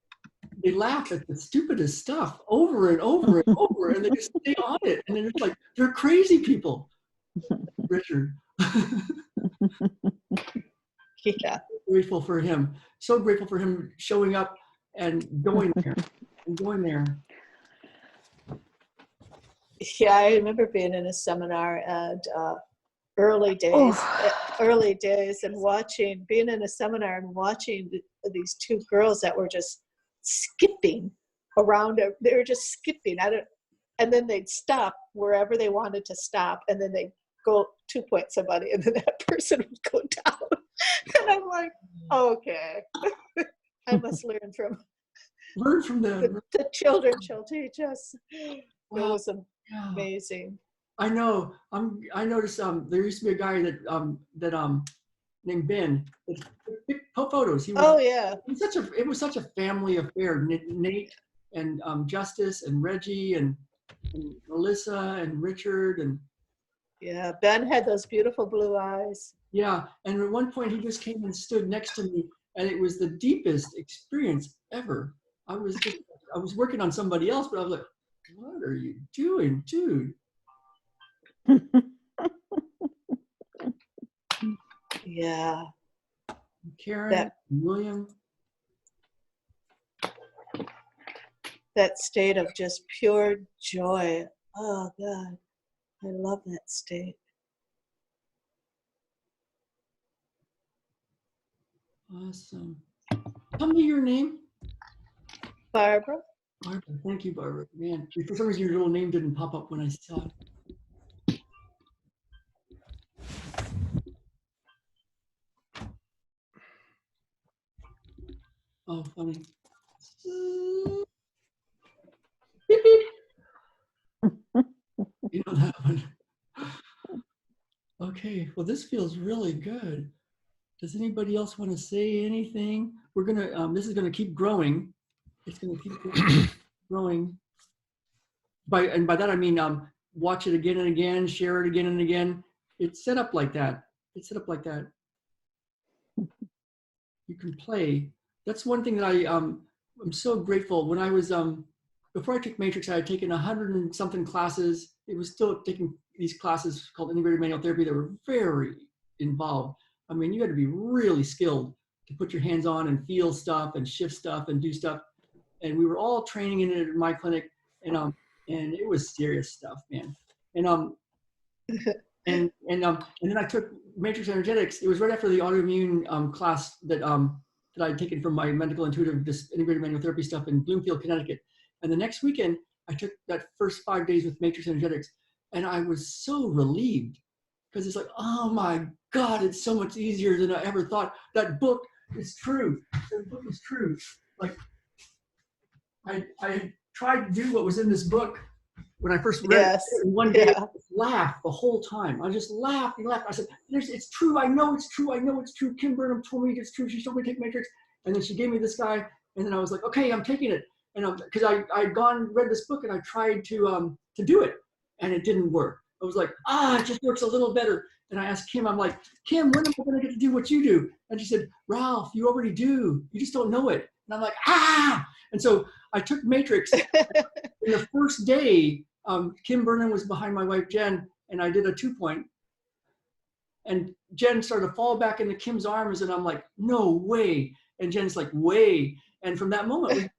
They laugh at the stupidest stuff over and over and over, and they just stay on it. And then it's like, they're crazy people. Richard. Yeah. Grateful for him. So grateful for him showing up and going there. And going there. Yeah, I remember being in a seminar and early days, and being in a seminar and watching these two girls that were just skipping around. They were just skipping. And then they'd stop wherever they wanted to stop, and then they'd go 2 point somebody, and then that person would go down. And I'm like, okay, I must learn from them. the children shall teach us. Wow. It was Yeah. amazing. I know. I noticed there used to be a guy that named Ben that took photos. He was, Oh yeah. it was such a family affair. Nate and Justice and Reggie and Melissa and Richard and Yeah, Ben had those beautiful blue eyes. yeah. And at one point he just came and stood next to me, and it was the deepest experience ever. I was working on somebody else, but I was like, what are you doing, dude? Yeah. Karen, William. That state of just pure joy. Oh God, I love that state. Awesome. Tell me your name. Barbara? Barbara. Thank you, Barbara. Man, for some reason your little name didn't pop up when I saw it. Oh, funny. Beep, beep. You know that one. Okay, well, this feels really good. Does anybody else want to say anything? We're gonna, this is gonna keep growing. It's gonna keep growing. And by that I mean, watch it again and again, share it again and again. It's set up like that. It's set up like that. You can play. That's one thing that I'm so grateful. When I was, before I took Matrix, I had taken 100 and something classes. It was still taking these classes called integrated manual therapy that were very involved. I mean, you had to be really skilled to put your hands on and feel stuff and shift stuff and do stuff. And we were all training in it at my clinic, and it was serious stuff, man. And and then I took Matrix Energetics. It was right after the autoimmune class that I'd taken from my medical intuitive integrated manual therapy stuff in Bloomfield, Connecticut. And the next weekend, I took that first 5 days with Matrix Energetics, and I was so relieved because it's like, oh my God, it's so much easier than I ever thought. That book is true. That book is true. Like, I tried to do what was in this book when I first read it. And one day I just laughed the whole time. I just laughed and laughed. I said, it's true. I know it's true. I know it's true. Kim Burnham told me it's true. She told me to take Matrix. And then she gave me this guy. And then I was like, okay, I'm taking it. And because I'd read this book and I tried to do it, and it didn't work. I was like, it just works a little better. And I asked Kim, I'm like, Kim, when am I going to get to do what you do? And she said, Ralph, you already do. You just don't know it. And I'm like, And so I took Matrix. In the first day, Kim Burnham was behind my wife, Jen, and I did a 2 point. And Jen started to fall back into Kim's arms, and I'm like, no way. And Jen's like, way. And from that moment,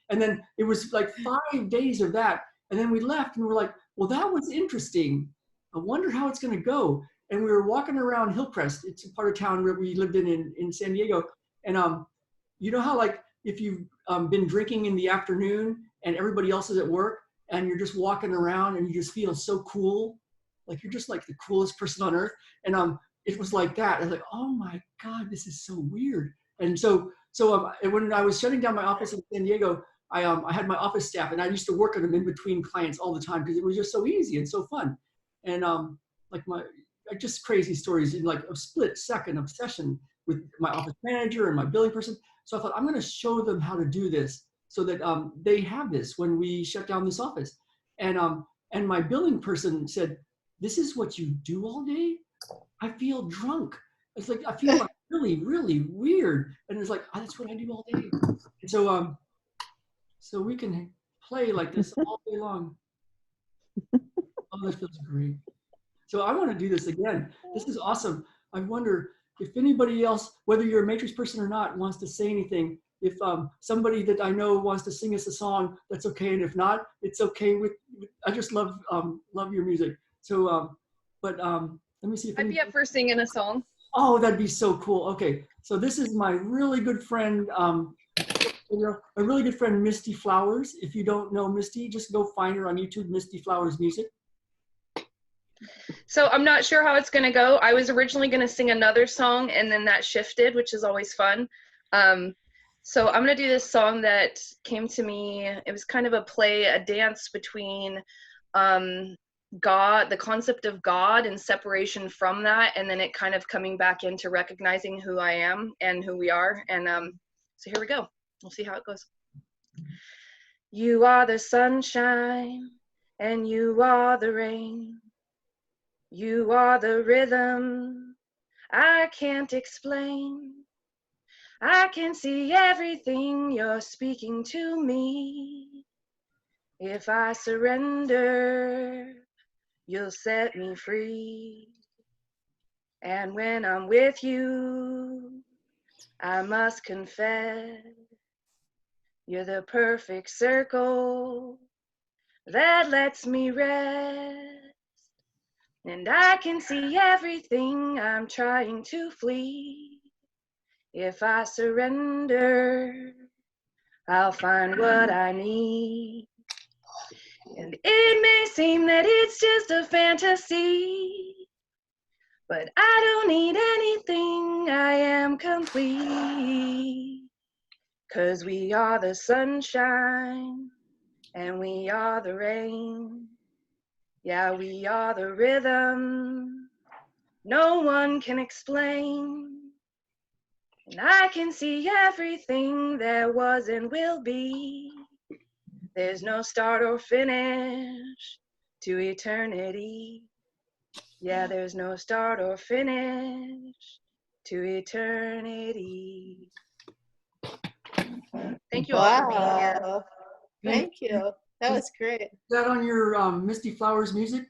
and then it was like 5 days of that. And then we left, and we're like, well, that was interesting. I wonder how it's going to go. And we were walking around Hillcrest. It's a part of town where we lived in San Diego. And you know how, like, if you've been drinking in the afternoon and everybody else is at work and you're just walking around and you just feel so cool, like you're just like the coolest person on earth. And it was like that. I was like, oh my God, this is so weird. And so when I was shutting down my office in San Diego, I had my office staff, and I used to work on them in between clients all the time because it was just so easy and so fun. And just crazy stories in like a split second obsession. with my office manager and my billing person. So I thought, I'm going to show them how to do this so that they have this when we shut down this office. And my billing person said, "This is what you do all day?" I feel drunk. It's like, I feel like really, really weird. And it's like, oh, that's what I do all day. And so, so we can play like this all day long. Oh, that feels great. So I want to do this again. This is awesome. I wonder if anybody else, whether you're a Matrix person or not, wants to say anything. If somebody that I know wants to sing us a song, that's okay. And if not, it's okay with, I just love your music. So, let me see if I'd be up for singing a song. Oh, that'd be so cool. Okay, so this is my really good friend, a really good friend, Misty Flowers. If you don't know Misty, just go find her on YouTube, Misty Flowers Music. So I'm not sure how it's going to go. I was originally going to sing another song, and then that shifted, which is always fun. So I'm going to do this song that came to me. It was kind of a dance between God, the concept of God and separation from that, and then it kind of coming back into recognizing who I am and who we are. And so here we go. We'll see how it goes. You are the sunshine, and you are the rain. You are the rhythm I can't explain. I can see everything you're speaking to me. If I surrender, you'll set me free. And when I'm with you, I must confess, you're the perfect circle that lets me rest. And I can see everything I'm trying to flee. If I surrender, I'll find what I need. And it may seem that it's just a fantasy, but I don't need anything, I am complete. 'Cause we are the sunshine, and we are the rain. Yeah, we are the rhythm no one can explain. And I can see everything there was and will be. There's no start or finish to eternity. Yeah, there's no start or finish to eternity. Thank you all for being here. Wow. Thank you. That was great. Is that on your Misty Flowers Music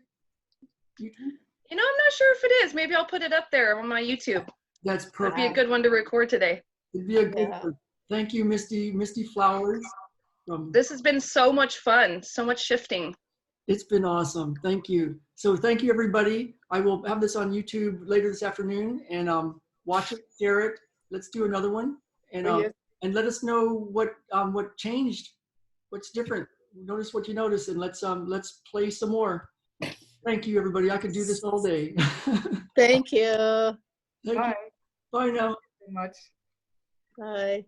YouTube? You know, I'm not sure if it is. Maybe I'll put it up there on my YouTube. That's It'd perfect. be a good one to record today. It'd be a good Yeah. one. Thank you, Misty Flowers. This has been so much fun, so much shifting. It's been awesome. Thank you. So thank you, everybody. I will have this on YouTube later this afternoon, and watch it, share it. Let's do another one, and Yes. and let us know what changed, what's different. Notice what you notice, and let's play some more. Thank you, everybody. I could do this all day. Thank you. Thank Bye. you. Bye now. Very much. Bye.